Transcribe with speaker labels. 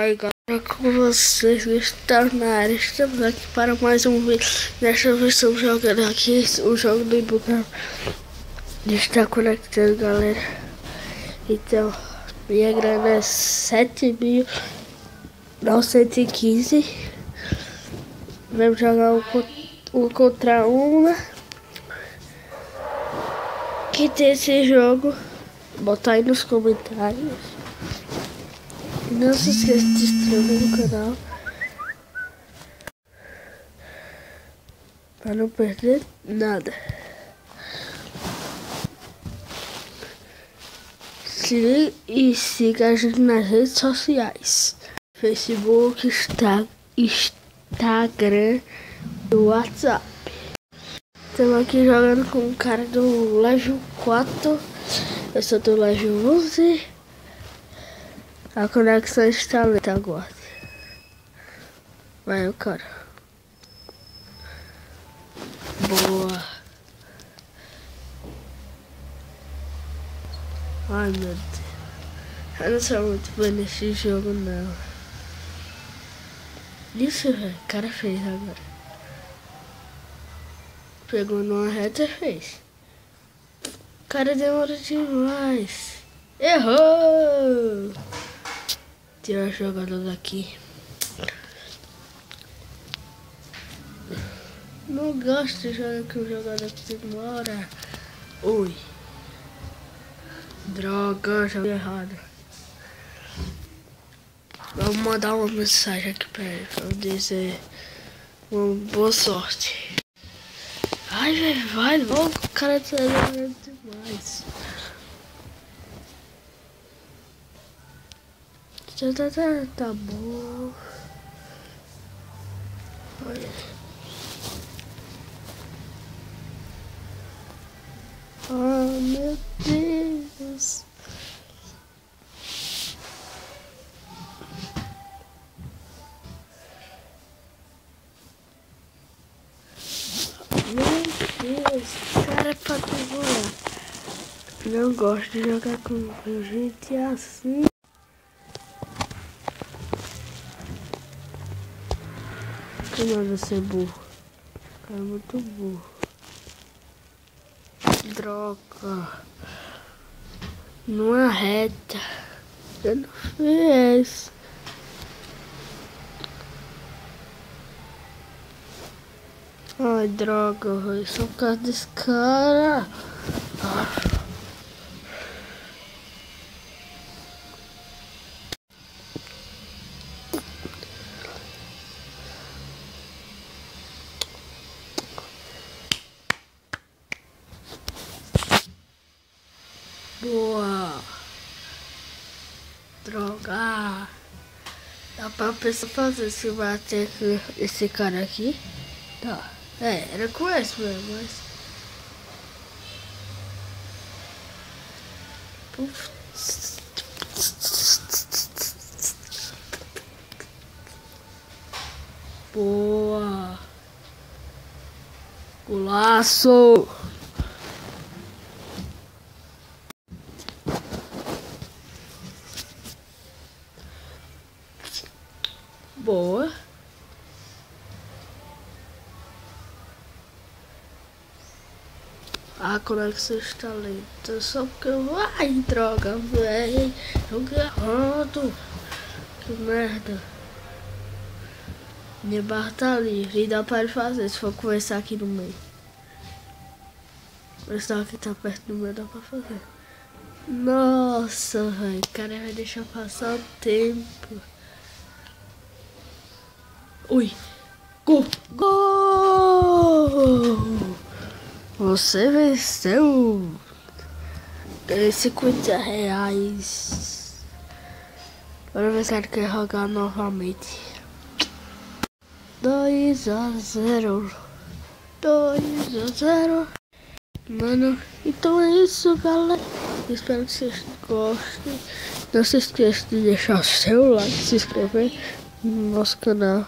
Speaker 1: Fala galera, com vocês que estão na área, estamos aqui para mais um vídeo. Desta vez estamos jogando aqui o jogo do Ibucam. Está conectando, galera. Então, minha grana é 7.915. Vamos jogar um contra uma. Que tem esse jogo, bota aí nos comentários. Não se esqueça de se inscrever no canal para não perder nada. E siga a gente nas redes sociais: Facebook, Instagram e WhatsApp. Estamos aqui jogando com um cara do level 4. Eu sou do level 11. A conexão está lenta, aguarde. Vai o cara. Boa. Ai meu Deus. Eu não sou muito bem nesse jogo não. Isso, velho. O cara fez agora. Pegou numa reta e fez. O cara demora demais. Errou! Tirar o jogador daqui. Não gosto de jogar com o jogador que demora. Ui. Droga, joguei errado. Vamos mandar uma mensagem aqui pra ele. Vamos dizer uma boa sorte. Ai, velho, vai logo. O cara tá demorando demais. Tá bom. Olha. Oh meu Deus. Meu Deus, cara, pra demorar. Não gosto de jogar com gente assim. Não, você é burro. Cara, muito burro. Droga. Não é reta. Eu não fiz. Ai, droga, velho. Só por causa desse cara. Boa. Droga. Dá pra pessoa fazer se bater com esse cara aqui? Tá. Era com esse mesmo, mas... Boa. Golaço. Boa. A conexão está lenta. Só porque eu... Ai, droga, velho. Jogo errado. Que merda. Minha barra tá livre. E dá pra ele fazer se for conversar aqui no meio. Conversar aqui tá perto do meio, dá pra fazer. Nossa, velho. O cara vai deixar passar o tempo. Ui. Gol! Gol! Você venceu! Ganhei 50 reais. Agora ver se ele quer jogar novamente. 2-0. 2-0. Mano, então é isso, galera. Espero que vocês gostem. Não se esqueça de deixar o seu like, se inscrever no nosso canal.